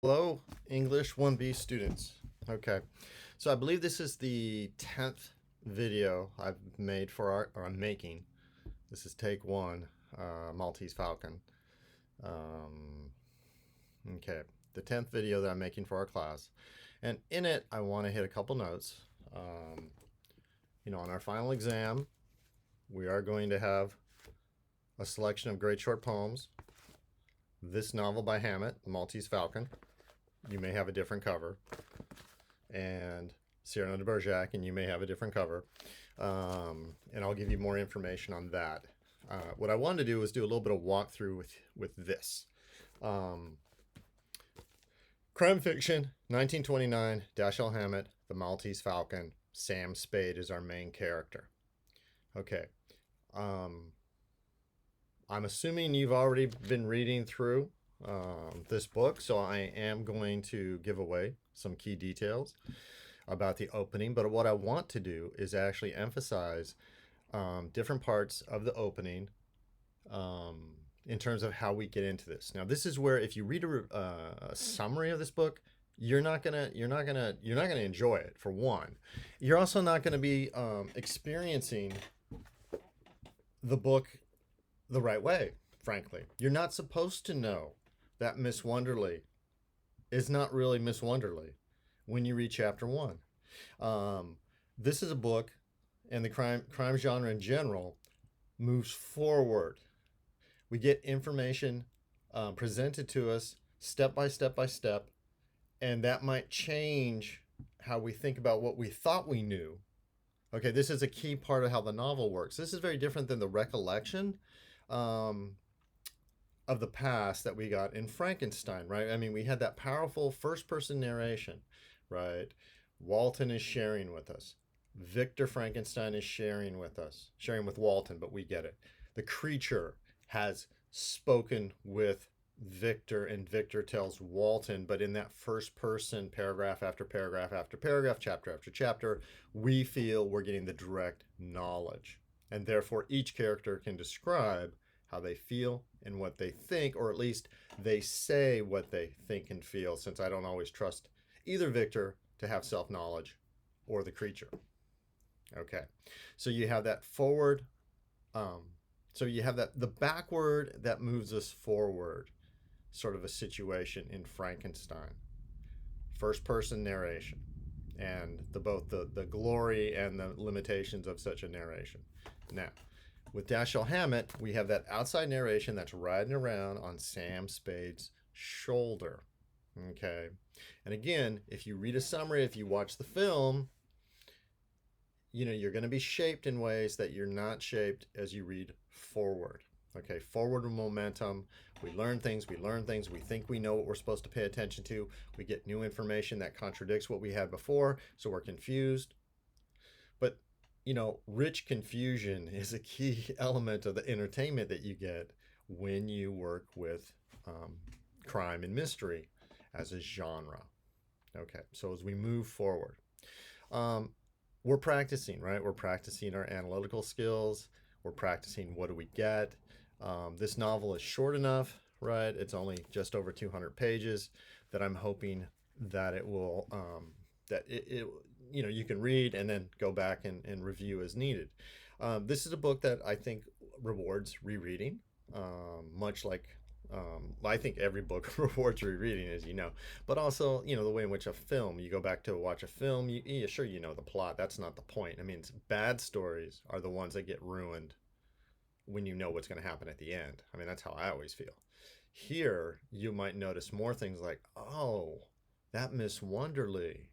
Hello, English 1B students. Okay, so I believe this is the 10th video I've made or I'm making. This is take one, Maltese Falcon. Um, okay, the 10th video that I'm making for our class. And in it, I want to hit a couple notes. On our final exam, we are going to have a selection of great short poems. This novel by Hammett, The Maltese Falcon. You may have a different cover. And Cyrano de Bergerac, and you may have a different cover. And I'll give you more information on that. What I wanted to do was do a little bit of walkthrough with this. Crime fiction, 1929, Dashiell Hammett, The Maltese Falcon. Sam Spade is our main character. Okay. I'm assuming you've already been reading through this book, so I am going to give away some key details about the opening. But what I want to do is actually emphasize different parts of the opening in terms of how we get into this. Now, this is where if you read a summary of this book, you're not gonna enjoy it. For one, you're also not gonna be experiencing the book the right way. Frankly, you're not supposed to know that Miss Wonderly is not really Miss Wonderly when you read chapter one. This is a book, and the crime genre in general moves forward. We get information presented to us step by step by step, and that might change how we think about what we thought we knew. Okay, this is a key part of how the novel works. This is very different than the recollection of the past that we got in Frankenstein, right? I mean, we had that powerful first-person narration, right? Walton is sharing with us. Victor Frankenstein is sharing with us, sharing with Walton, but we get it. The creature has spoken with Victor, and Victor tells Walton, but in that first person, paragraph after paragraph after paragraph, chapter after chapter, we feel we're getting the direct knowledge. And therefore, each character can describe how they feel and what they think, or at least they say what they think and feel, since I don't always trust either Victor to have self-knowledge or the creature. Okay, so you have that forward, so you have the backward that moves us forward sort of a situation in Frankenstein. First person narration, and both the glory and the limitations of such a narration. Now, with Dashiell Hammett, we have that outside narration that's riding around on Sam Spade's shoulder. Okay. And again, if you read a summary, if you watch the film, you're going to be shaped in ways that you're not shaped as you read forward. Okay, forward momentum. We learn things, we think we know what we're supposed to pay attention to. We get new information that contradicts what we had before, so we're confused. But rich confusion is a key element of the entertainment that you get when you work with crime and mystery as a genre. Okay, so as we move forward, we're practicing, right? We're practicing our analytical skills. We're practicing what do we get. This novel is short enough, right? It's only just over 200 pages that I'm hoping that it will, you can read and then go back and review as needed. This is a book that I think rewards rereading, much like I think every book rewards rereading, as you know. But also, the way in which a film, you go back to watch a film, sure, the plot. That's not the point. I mean, bad stories are the ones that get ruined when you know what's going to happen at the end. I mean, that's how I always feel. Here, you might notice more things like, oh, that Miss Wonderly.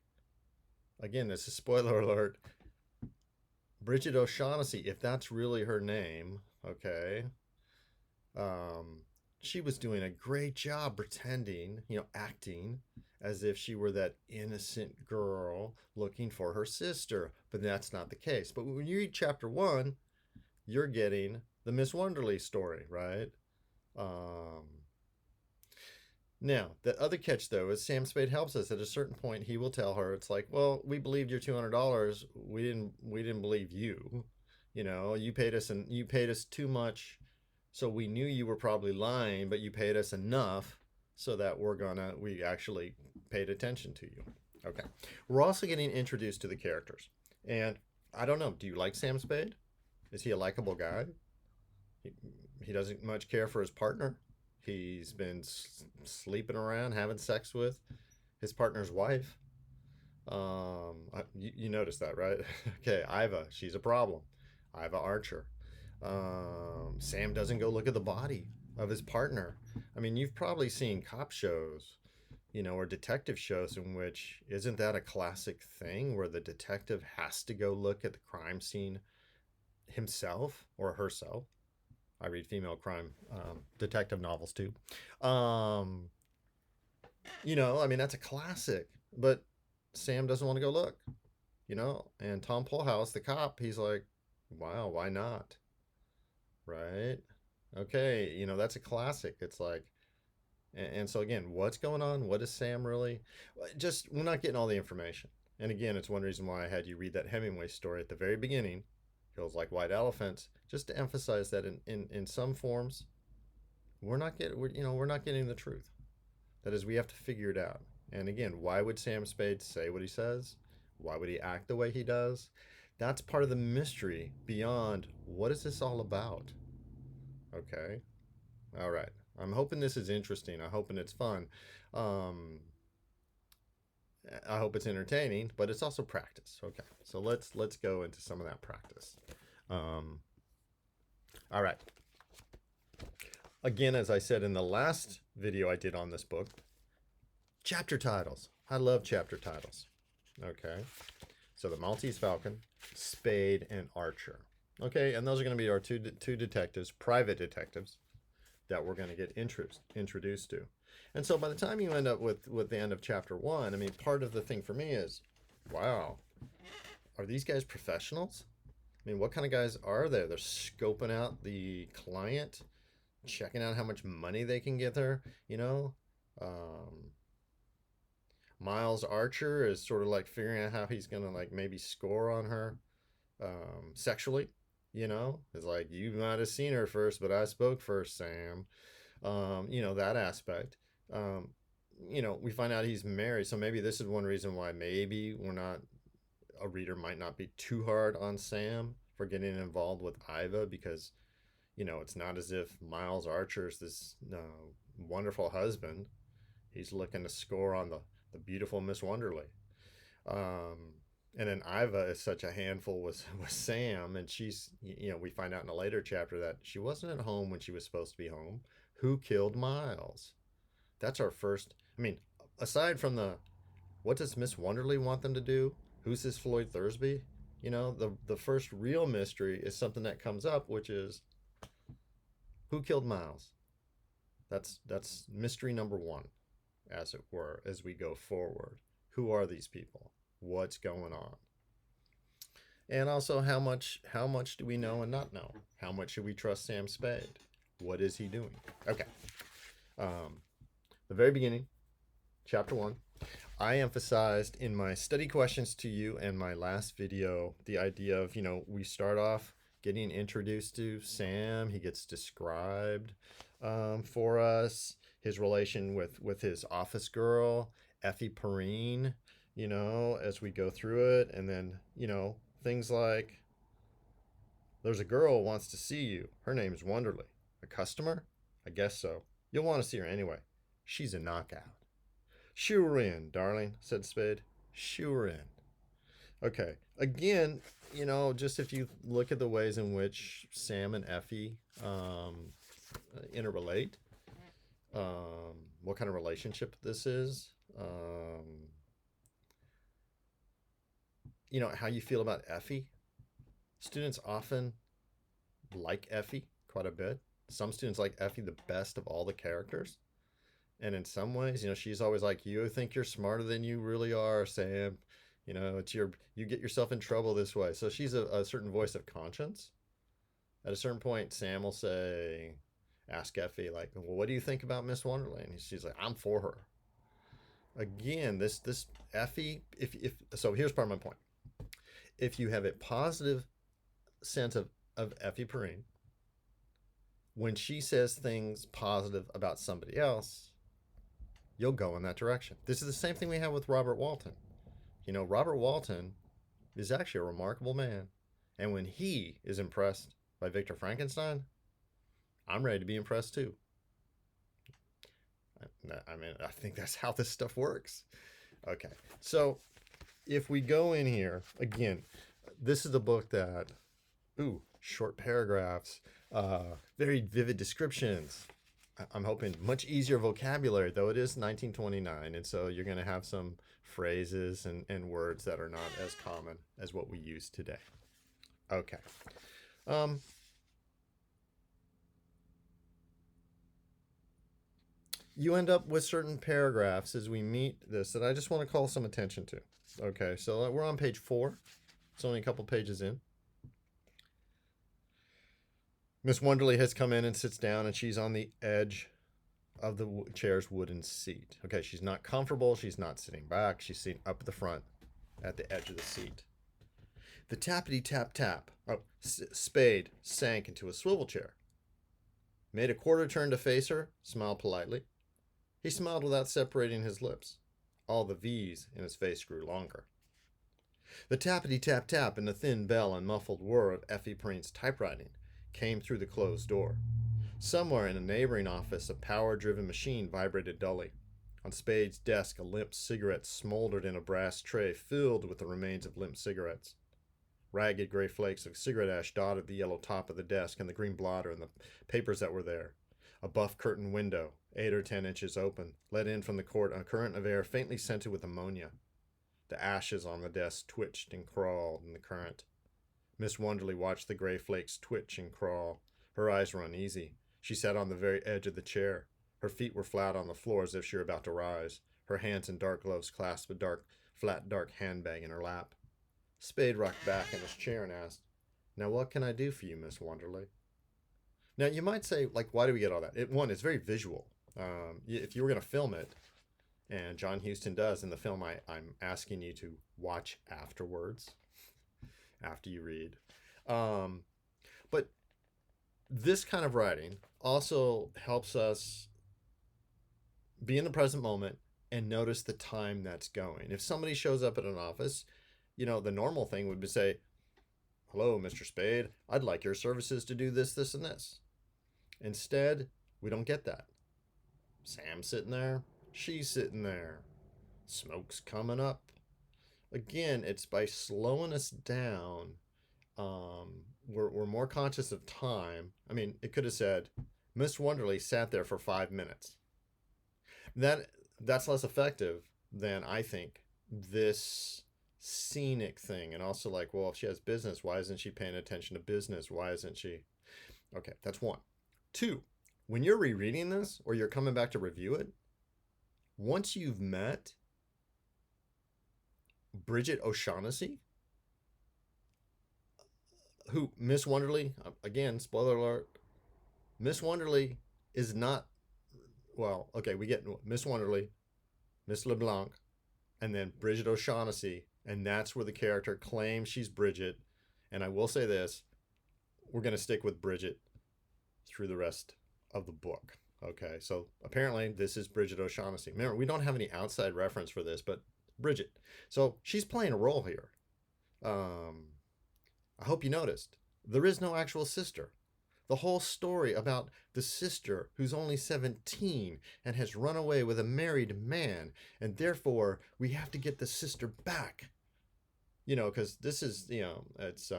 Again, this is spoiler alert. Bridget O'Shaughnessy, if that's really her name, okay, she was doing a great job pretending, acting as if she were that innocent girl looking for her sister. But that's not the case. But when you read chapter one, you're getting the Miss Wonderly story, right? Now, the other catch, though, is Sam Spade helps us. At a certain point, he will tell her, it's like, well, we believed your $200. We didn't believe you. You paid us too much, so we knew you were probably lying, but you paid us enough so that we actually paid attention to you. Okay. We're also getting introduced to the characters. And I don't know, do you like Sam Spade? Is he a likable guy? He, he doesn't much care for his partner. He's been sleeping around, having sex with his partner's wife. You noticed that, right? Okay, Iva, she's a problem. Iva Archer. Sam doesn't go look at the body of his partner. I mean, you've probably seen cop shows, or detective shows in which isn't that a classic thing where the detective has to go look at the crime scene himself or herself? I read female crime detective novels too. Um, I mean, that's a classic, but Sam doesn't want to go look, and Tom Polhouse, the cop, he's like, wow, why not? Right? Okay, that's a classic. It's like, and so again, what's going on? What is Sam really? Just, we're not getting all the information. And again, it's one reason why I had you read that Hemingway story at the very beginning, Hills Like White Elephants, just to emphasize that in some forms, we're not getting the truth. That is, we have to figure it out. And again, why would Sam Spade say what he says? Why would he act the way he does? That's part of the mystery beyond what is this all about? Okay. All right. I'm hoping this is interesting. I'm hoping it's fun. Um, I hope it's entertaining, but it's also practice. Okay. So let's go into some of that practice. Um, all right. Again, as I said in the last video I did on this book, chapter titles. I love chapter titles. Okay. So the Maltese Falcon, Spade, and Archer. Okay, and those are going to be our two detectives, private detectives, that we're going to get introduced to. And so by the time you end up with the end of chapter 1, I mean, part of the thing for me is, wow, are these guys professionals? I mean, what kind of guys are there? They're scoping out the client, checking out how much money they can get there, Miles Archer is sort of like figuring out how he's going to like maybe score on her sexually. It's like, you might have seen her first, but I spoke first, Sam. That aspect. We find out he's married, so maybe this is one reason why maybe a reader might not be too hard on Sam for getting involved with Iva, because, it's not as if Miles Archer's this wonderful husband. He's looking to score on the beautiful Miss Wonderly. And then Iva is such a handful with Sam, and she's, we find out in a later chapter that she wasn't at home when she was supposed to be home. Who killed Miles? That's our first, I mean, aside from what does Miss Wonderly want them to do? Who's this Floyd Thursby? The first real mystery is something that comes up, which is, who killed Miles? That's mystery number 1, as it were, as we go forward. Who are these people? What's going on? And also, how much do we know and not know? How much should we trust Sam Spade? What is he doing? Okay. The very beginning, chapter 1, I emphasized in my study questions to you and my last video the idea of, we start off getting introduced to Sam. He gets described for us, his relation with his office girl, Effie Perrine, as we go through it. And then, things like, there's a girl who wants to see you. Her name's Wonderly. A customer? I guess so. You'll want to see her anyway. She's a knockout. Shoo her in, darling, said Spade. Shoo her in. Okay. Again, just if you look at the ways in which Sam and Effie interrelate, what kind of relationship this is, how you feel about Effie. Students often like Effie quite a bit. Some students like Effie the best of all the characters. And in some ways, she's always like, you think you're smarter than you really are, Sam. It's you get yourself in trouble this way. So she's a certain voice of conscience. At a certain point, Sam will ask Effie, like, well, what do you think about Miss Wonderland? And she's like, I'm for her. Again, this Effie, if so, here's part of my point. If you have a positive sense of Effie Perrine, when she says things positive about somebody else, you'll go in that direction. This is the same thing we have with Robert Walton. Robert Walton is actually a remarkable man. And when he is impressed by Victor Frankenstein, I'm ready to be impressed too. I think that's how this stuff works. Okay, so if we go in here, again, this is a book that, short paragraphs, very vivid descriptions. I'm hoping much easier vocabulary, though it is 1929, and so you're going to have some phrases and words that are not as common as what we use today. Okay. You end up with certain paragraphs as we meet this that I just want to call some attention to. Okay, so we're on page 4. It's only a couple pages in. Miss Wonderly has come in and sits down, and she's on the edge of the chair's wooden seat. Okay, she's not comfortable. She's not sitting back. She's sitting up at the front at the edge of the seat. The tappity-tap-tap. Spade sank into a swivel chair. Made a quarter turn to face her, smiled politely. He smiled without separating his lips. All the V's in his face grew longer. The tappity-tap-tap and the thin bell and muffled whir of Effie Preen's typewriting came through the closed door. Somewhere in a neighboring office, a power-driven machine vibrated dully. On Spade's desk, a limp cigarette smoldered in a brass tray filled with the remains of limp cigarettes. Ragged gray flakes of cigarette ash dotted the yellow top of the desk and the green blotter and the papers that were there. A buff curtained window, 8 or 10 inches open, let in from the court a current of air faintly scented with ammonia. The ashes on the desk twitched and crawled in the current. Miss Wonderly watched the gray flakes twitch and crawl. Her eyes were uneasy. She sat on the very edge of the chair. Her feet were flat on the floor as if she were about to rise. Her hands in dark gloves clasped a flat dark handbag in her lap. Spade rocked back in his chair and asked, "Now what can I do for you, Miss Wonderly?" Now you might say, why do we get all that? It's very visual. If you were going to film it, and John Huston does in the film, I'm asking you to watch afterwards, after you read. But this kind of writing also helps us be in the present moment and notice the time that's going. If somebody shows up at an office, the normal thing would be say, "Hello, Mr. Spade, I'd like your services to do this, this, and this." Instead, we don't get that. Sam's sitting there. She's sitting there. Smoke's coming up. Again, it's by slowing us down. We're more conscious of time. It could have said, Miss Wonderly sat there for 5 minutes. That's less effective than, I think, this scenic thing. And also if she has business, why isn't she paying attention to business? Why isn't she? Okay, that's 1. 2, when you're rereading this or you're coming back to review it, once you've met Bridget O'Shaughnessy, who Miss Wonderly, again, spoiler alert, Miss Wonderly is not, we get Miss Wonderly, Miss LeBlanc, and then Bridget O'Shaughnessy, and that's where the character claims she's Bridget. And I will say this, we're going to stick with Bridget through the rest of the book. Okay, so apparently this is Bridget O'Shaughnessy. Remember, we don't have any outside reference for this, but Bridget. So she's playing a role here. I hope you noticed, there is no actual sister. The whole story about the sister who's only 17 and has run away with a married man, and therefore we have to get the sister back. Because this is, it's,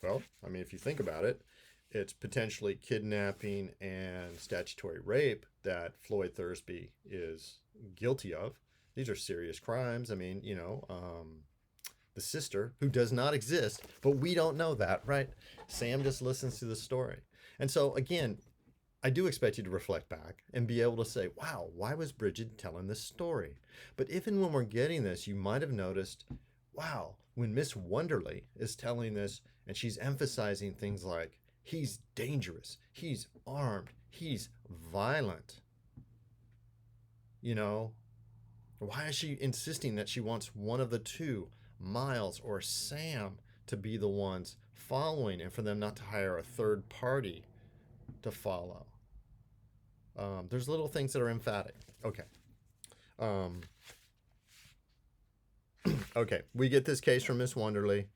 if you think about it, it's potentially kidnapping and statutory rape that Floyd Thursby is guilty of. These are serious crimes. The sister, who does not exist, but we don't know that, right? Sam just listens to the story. And so, again, I do expect you to reflect back and be able to say, wow, why was Bridget telling this story? But even when we're getting this, you might have noticed, wow, when Miss Wonderly is telling this and she's emphasizing things like, he's dangerous, he's armed, he's violent. Why is she insisting that she wants one of the two, Miles or Sam, to be the ones following and for them not to hire a third party to follow? There's little things that are emphatic. Okay, Um, okay, we get this case from Miss Wonderly.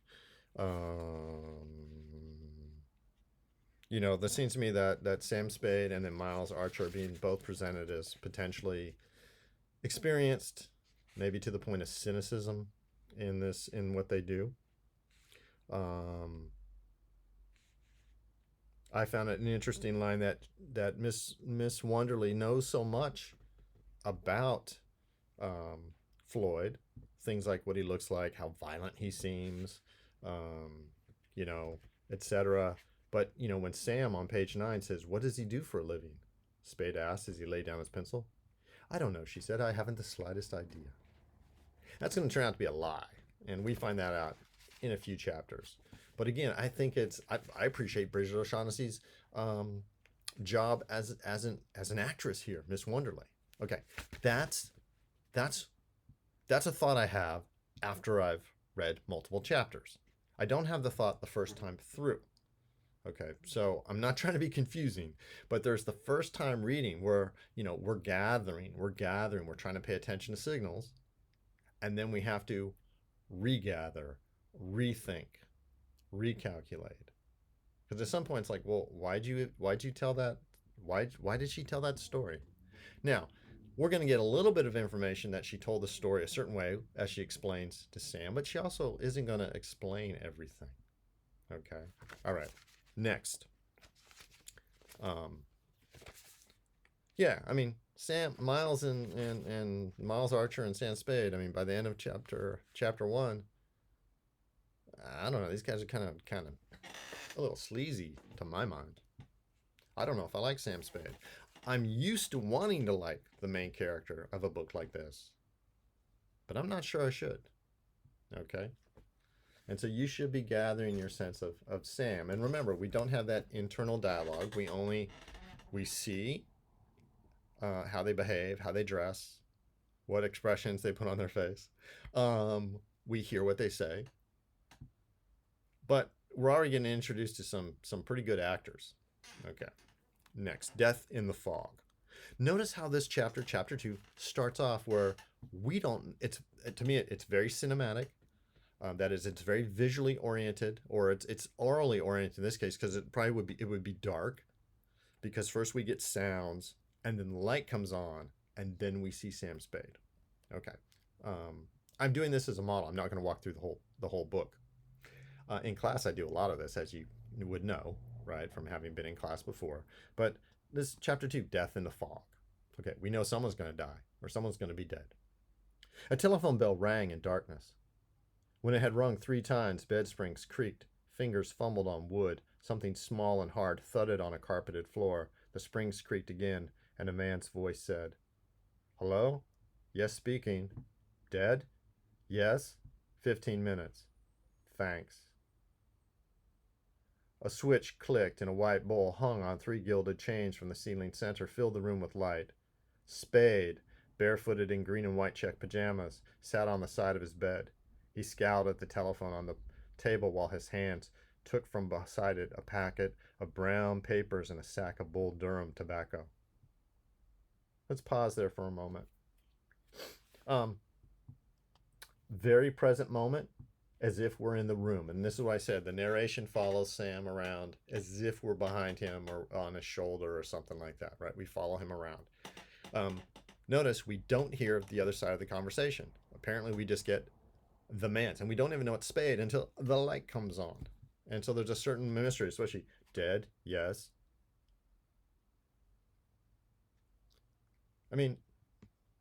You know, this seems to me that Sam Spade and then Miles Archer are being both presented as potentially experienced, maybe to the point of cynicism in what they do. I found it an interesting line that Miss Wonderly knows so much about Floyd, things like what he looks like, how violent he seems, you know, etc. But you know, when Sam on page 9 says, "What does he do for a living?" Spade asks as he laid down his pencil. "I don't know," she said. "I haven't the slightest idea." That's going to turn out to be a lie, and we find that out in a few chapters. But again, I think I appreciate Bridget O'Shaughnessy's job as an actress here, Miss Wonderly. Okay, that's a thought I have after I've read multiple chapters. I don't have the thought the first time through. Okay, so I'm not trying to be confusing, but there's the first time reading where, you know, we're gathering, we're trying to pay attention to signals, and then we have to regather, rethink, recalculate. Because at some point it's like, well, why'd you tell that? Why did she tell that story? Now, we're going to get a little bit of information that she told the story a certain way as she explains to Sam, but she also isn't going to explain everything. Okay. All right. Next. Yeah, I mean, Miles and Miles Archer and Sam Spade, I mean, by the end of chapter 1, I don't know, these guys are kind of a little sleazy to my mind. I don't know if I like Sam Spade. I'm used to wanting to like the main character of a book like this, but I'm not sure I should. Okay? And so you should be gathering your sense of Sam. And remember, we don't have that internal dialogue. We see how they behave, how they dress, what expressions they put on their face. We hear what they say. But we're already getting introduced to some pretty good actors. Okay. Next, Death in the Fog. Notice how this chapter 2, starts off where we don't, to me, it's very cinematic. That is, it's very visually oriented, or it's orally oriented in this case, because it would be dark, because first we get sounds, and then the light comes on, and then we see Sam Spade. Okay, I'm doing this as a model. I'm not going to walk through the whole book. In class, I do a lot of this, as you would know, right, from having been in class before. But this chapter 2, Death in the Fog. Okay, we know someone's going to die, or someone's going to be dead. A telephone bell rang in darkness. When it had rung 3 times, bed springs creaked, fingers fumbled on wood, something small and hard thudded on a carpeted floor. The springs creaked again, and a man's voice said, "Hello? Yes, speaking. Dead? Yes? 15 minutes. Thanks." A switch clicked, and a white bowl hung on 3 gilded chains from the ceiling center filled the room with light. Spade, barefooted in green and white check pajamas, sat on the side of his bed. He scowled at the telephone on the table while his hands took from beside it a packet of brown papers and a sack of Bull Durham tobacco. Let's pause there for a moment. Very present moment, as if we're in the room. And this is what I said. The narration follows Sam around as if we're behind him or on his shoulder or something like that, right? We follow him around. Notice we don't hear the other side of the conversation. Apparently we just get the man's, and we don't even know it's Spade until the light comes on. And so there's a certain mystery, especially dead, yes. I mean,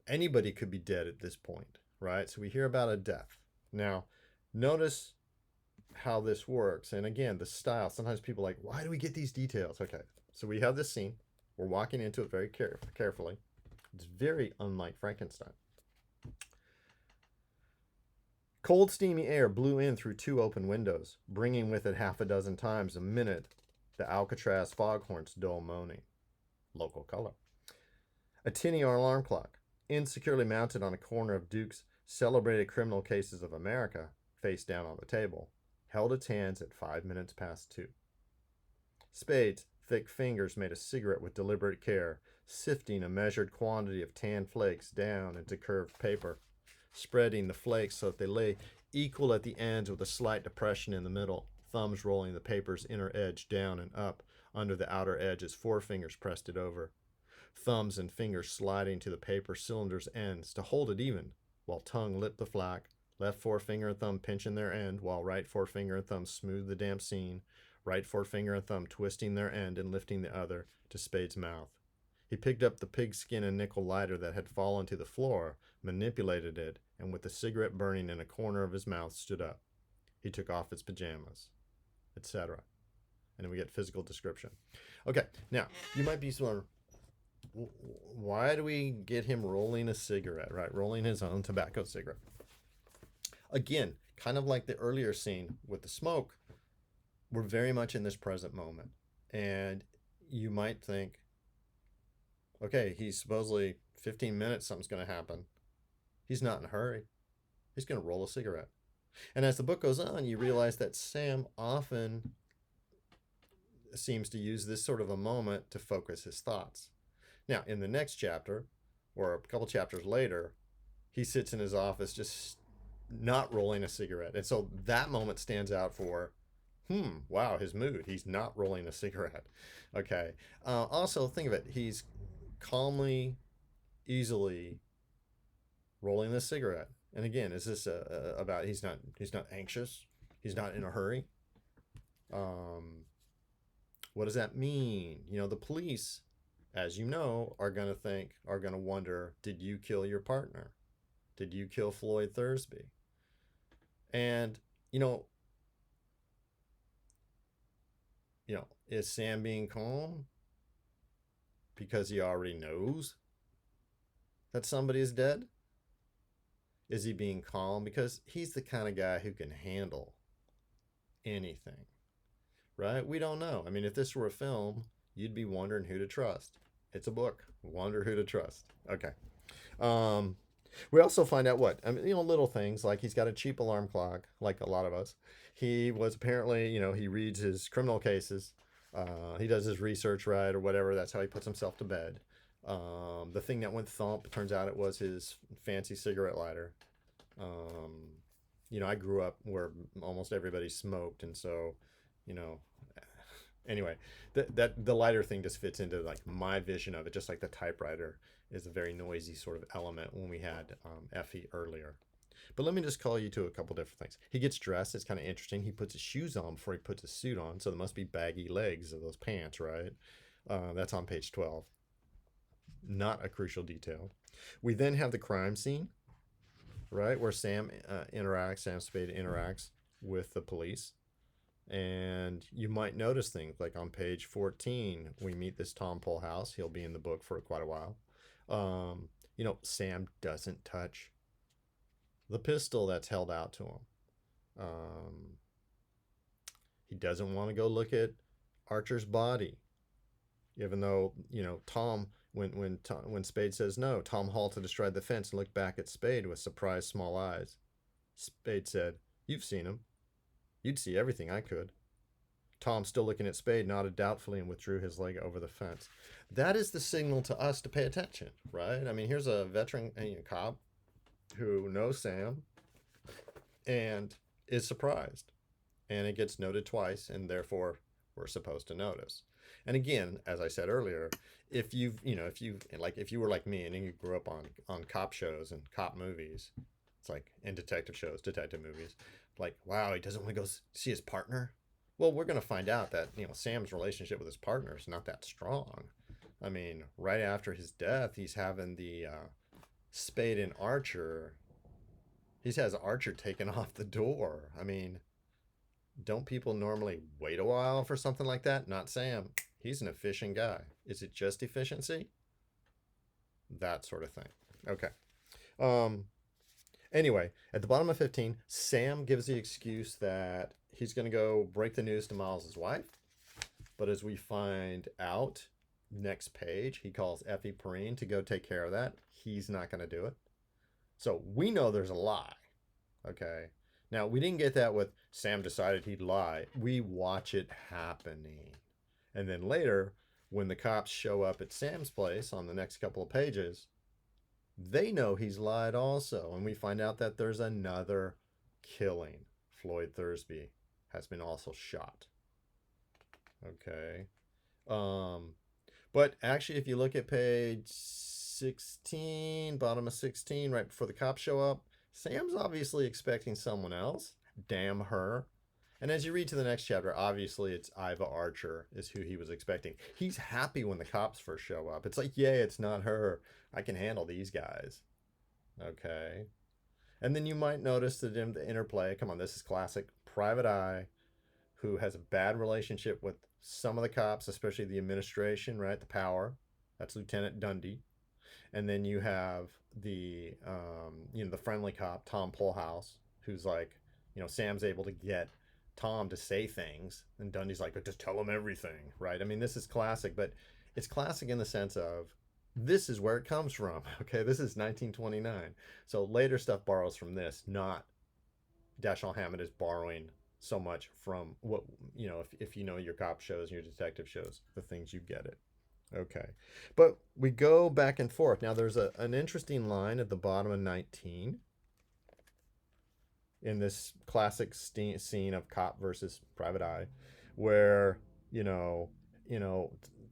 anybody could be dead at this point, right? So we hear about a death. Now, notice how this works. And again, the style. Sometimes people are like, why do we get these details? Okay, so we have this scene. We're walking into it very carefully. It's very unlike Frankenstein. Cold, steamy air blew in through 2 open windows, bringing with it 6 times a minute the Alcatraz foghorn's dull moaning. Local color. A tinny alarm clock, insecurely mounted on a corner of Duke's Celebrated Criminal Cases of America, face down on the table, held its hands at 5 minutes past 2. Spade's thick fingers made a cigarette with deliberate care, sifting a measured quantity of tan flakes down into curved paper, spreading the flakes so that they lay equal at the ends with a slight depression in the middle, thumbs rolling the paper's inner edge down and up under the outer edge as forefingers pressed it over. Thumbs and fingers sliding to the paper cylinder's ends to hold it even, while tongue lipped the flack, left forefinger and thumb pinching their end, while right forefinger and thumb smoothed the damp seam, right forefinger and thumb twisting their end and lifting the other to Spade's mouth. He picked up the pigskin and nickel lighter that had fallen to the floor, manipulated it, and with the cigarette burning in a corner of his mouth, stood up. He took off his pajamas, etc. And then we get physical description. Okay, now, you might be wondering, why do we get him rolling a cigarette, right? Rolling his own tobacco cigarette. Again, kind of like the earlier scene with the smoke, we're very much in this present moment. And you might think, okay, he's supposedly 15 minutes, something's going to happen. He's not in a hurry. He's going to roll a cigarette. And as the book goes on, you realize that Sam often seems to use this sort of a moment to focus his thoughts. Now, in the next chapter, or a couple chapters later, he sits in his office just not rolling a cigarette. And so that moment stands out for, wow, his mood. He's not rolling a cigarette. Okay. Also, think of it. He's calmly, easily rolling this cigarette. And again, is this about he's not anxious? He's not in a hurry? What does that mean? You know, the police, as you know, are going to wonder, did you kill your partner? Did you kill Floyd Thursby? And, you know, is Sam being calm because he already knows that somebody is dead? Is he being calm because he's the kind of guy who can handle anything, right? We don't know. I mean, if this were a film, you'd be wondering who to trust. It's a book. Wonder who to trust. Okay. We also find out little things like he's got a cheap alarm clock, like a lot of us. He was apparently, he reads his criminal cases. He does his research, right, or whatever. That's how he puts himself to bed. The thing that went thump, turns out it was his fancy cigarette lighter. I grew up where almost everybody smoked, and so, anyway, the lighter thing just fits into like my vision of it, just like the typewriter is a very noisy sort of element when we had Effie earlier. But let me just call you to a couple different things. He gets dressed. It's kind of interesting. He puts his shoes on before he puts his suit on, so there must be baggy legs of those pants, right? That's on page 12. Not a crucial detail. We then have the crime scene, right, where Sam Spade interacts with the police. And you might notice things like on page 14, we meet this Tom Polhouse. He'll be in the book for quite a while. Sam doesn't touch the pistol that's held out to him. He doesn't want to go look at Archer's body, even though, Tom, when Spade says no, Tom halted astride the fence and looked back at Spade with surprised small eyes. Spade said, "You've seen him. You'd see everything I could." Tom, still looking at Spade, nodded doubtfully and withdrew his leg over the fence. That is the signal to us to pay attention, right? I mean, here's a veteran cop who knows Sam and is surprised. And it gets noted twice, and therefore we're supposed to notice. And again, as I said earlier, if you were like me and you grew up on cop shows and cop movies, it's like in detective shows, detective movies, like, wow, he doesn't want to go see his partner. Well, we're going to find out that, Sam's relationship with his partner is not that strong. I mean, right after his death, he's having the Spade and Archer. He has Archer taken off the door. I mean, don't people normally wait a while for something like that? Not Sam. He's an efficient guy. Is it just efficiency? That sort of thing. Okay. Anyway, at the bottom of 15, Sam gives the excuse that he's going to go break the news to Miles's wife. But as we find out next page, he calls Effie Perrine to go take care of that. He's not going to do it. So we know there's a lie. Okay. Now, we didn't get that with Sam decided he'd lie. We watch it happening. And then later, when the cops show up at Sam's place on the next couple of pages, they know he's lied also. And we find out that there's another killing. Floyd Thursby has been also shot. Okay. But actually, if you look at page 16, bottom of 16, right before the cops show up, Sam's obviously expecting someone else. Damn her. And as you read to the next chapter, obviously it's Iva Archer is who he was expecting. He's happy when the cops first show up. It's like, yay, it's not her. I can handle these guys. Okay. And then you might notice the interplay. Come on, this is classic. Private Eye, who has a bad relationship with some of the cops, especially the administration, right? The power. That's Lieutenant Dundee. And then you have the, the friendly cop, Tom Polhouse, who's like, Sam's able to get Tom to say things, and Dundee's like, but just tell him everything, right? I mean, this is classic, but it's classic in the sense of this is where it comes from. Okay, this is 1929. So later stuff borrows from this, not Dashiell Hammett is borrowing so much from what, if you know your cop shows and your detective shows, the things you get it. Okay, but we go back and forth. Now there's an interesting line at the bottom of 19 in this classic scene of cop versus private eye, where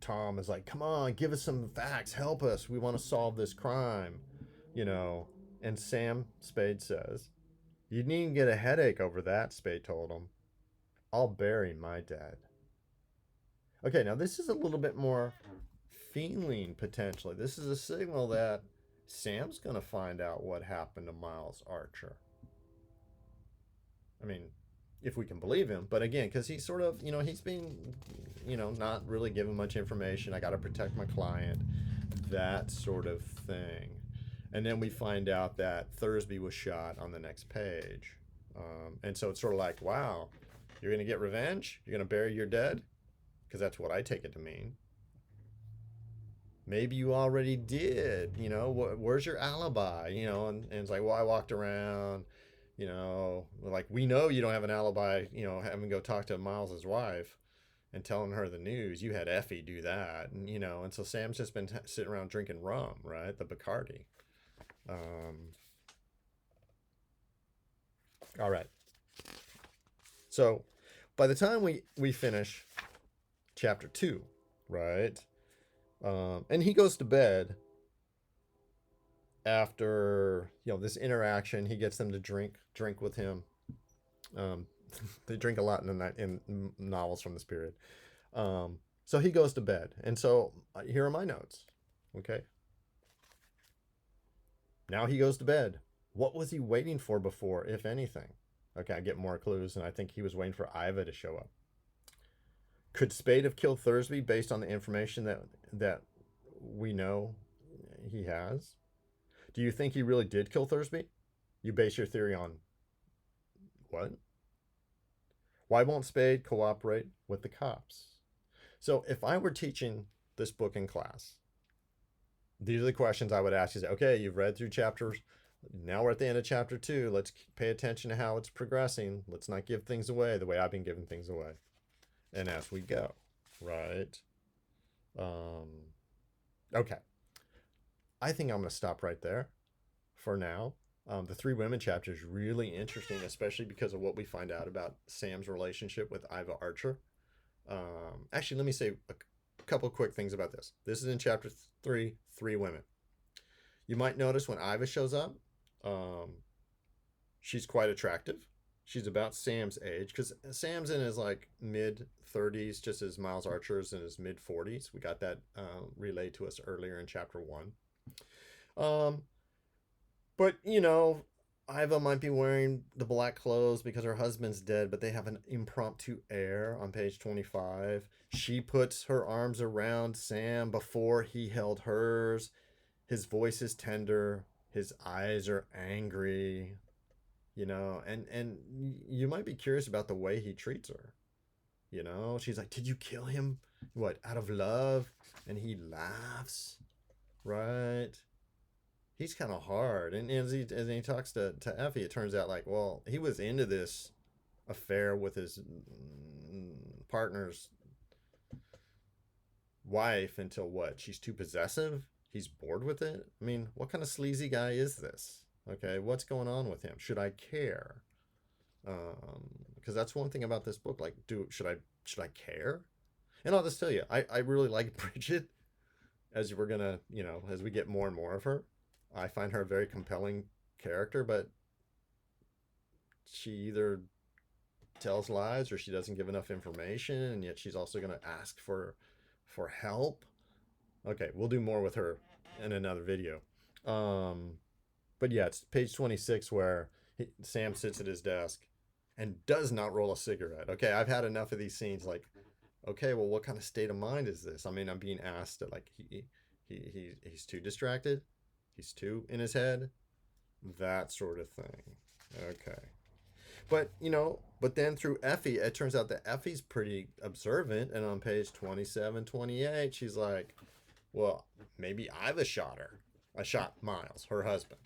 Tom is like, come on, give us some facts, help us, we want to solve this crime, and Spade says, you needn't get a headache over that. Spade told him, I'll bury my dead. Okay, now this is a little bit more feeling, potentially. This is a signal that Sam's gonna find out what happened to Miles Archer. I mean, if we can believe him, but again, because he's sort of, he's been, not really given much information. I got to protect my client, that sort of thing. And then we find out that Thursby was shot on the next page. And so it's sort of like, wow, you're going to get revenge? You're going to bury your dead? Because that's what I take it to mean. Maybe you already did, where's your alibi? And it's like, well, I walked around. Like, we know you don't have an alibi, having go talk to Miles's wife and telling her the news. You had Effie do that. And so Sam's just been sitting around drinking rum, right? The Bacardi. All right. So by the time we finish chapter 2, right? And he goes to bed after this interaction. He gets them to drink with him. They drink a lot in novels from this period. So he goes to bed, and so here are my notes. Okay, now he goes to bed. What was he waiting for before, if anything? Okay, I get more clues, and I think he was waiting for Iva to show up. Could Spade have killed Thursby based on the information that we know he has? Do you think he really did kill Thursby? You base your theory on what? Why won't Spade cooperate with the cops? So if I were teaching this book in class, these are the questions I would ask you. Okay, you've read through chapters. Now we're at the end of chapter 2. Let's pay attention to how it's progressing. Let's not give things away the way I've been giving things away. And as we go, right? Okay. I think I'm going to stop right there for now. The 3 women chapter is really interesting, especially because of what we find out about Sam's relationship with Iva Archer. Actually, let me say a couple quick things about this. This is in chapter 3, 3 women. You might notice when Iva shows up, she's quite attractive. She's about Sam's age, because Sam's in his mid-30s, just as Miles Archer's in his mid-40s. We got that relayed to us earlier in chapter 1. But, Iva might be wearing the black clothes because her husband's dead, but they have an impromptu heir on page 25. She puts her arms around Sam before he held hers. His voice is tender. His eyes are angry, and you might be curious about the way he treats her. She's like, did you kill him? What, out of love? And he laughs, right? He's kind of hard. And as he talks to Effie, it turns out he was into this affair with his partner's wife until what? She's too possessive? He's bored with it? I mean, what kind of sleazy guy is this? Okay, what's going on with him? Should I care? Because that's one thing about this book. Like, should I care? And I'll just tell you, I really like Bridget. As we're gonna, as we get more and more of her, I find her a very compelling character. But she either tells lies or she doesn't give enough information, and yet she's also gonna ask for help. Okay, we'll do more with her in another video. But yeah, it's page 26 where Sam sits at his desk and does not roll a cigarette. Okay, I've had enough of these scenes. Like, okay, well, what kind of state of mind is this? I mean, I'm being asked to, like, he's too distracted, he's too in his head, that sort of thing. Okay, but then through Effie, it turns out that Effie's pretty observant, and on page 27, 28, she's like, well, maybe I've shot her. I shot Miles, her husband.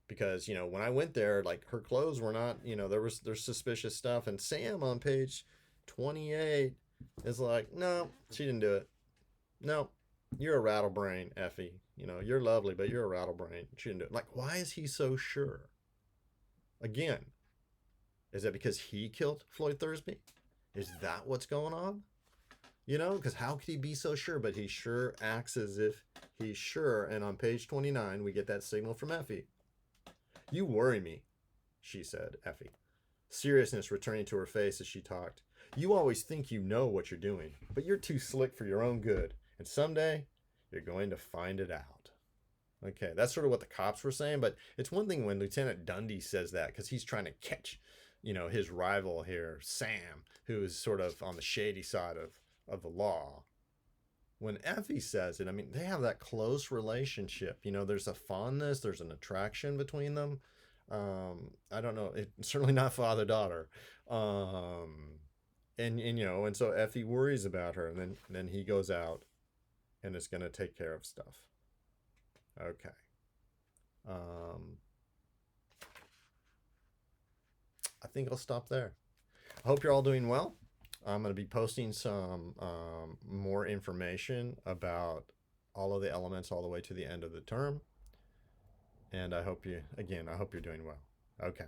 Because, when I went there, like, her clothes were not, there's suspicious stuff. And Sam on page 28 is like, no, she didn't do it. No, you're a rattlebrain, Effie. You're lovely, but you're a rattlebrain. She didn't do it. Like, why is he so sure? Again, is that because he killed Floyd Thursby? Is that what's going on? Because how could he be so sure? But he sure acts as if he's sure. And on page 29, we get that signal from Effie. You worry me, she said, Effie, seriousness returning to her face as she talked. You always think you know what you're doing, but you're too slick for your own good. And someday, you're going to find it out. Okay, that's sort of what the cops were saying, but it's one thing when Lieutenant Dundee says that, because he's trying to catch, his rival here, Sam, who is sort of on the shady side of the law. When Effie says it, I mean, they have that close relationship. There's a fondness, there's an attraction between them. I don't know. It's certainly not father-daughter. And so Effie worries about her, and then he goes out and is going to take care of stuff. Okay. I think I'll stop there. I hope you're all doing well. I'm going to be posting some more information about all of the elements all the way to the end of the term. And I hope you're doing well. Okay.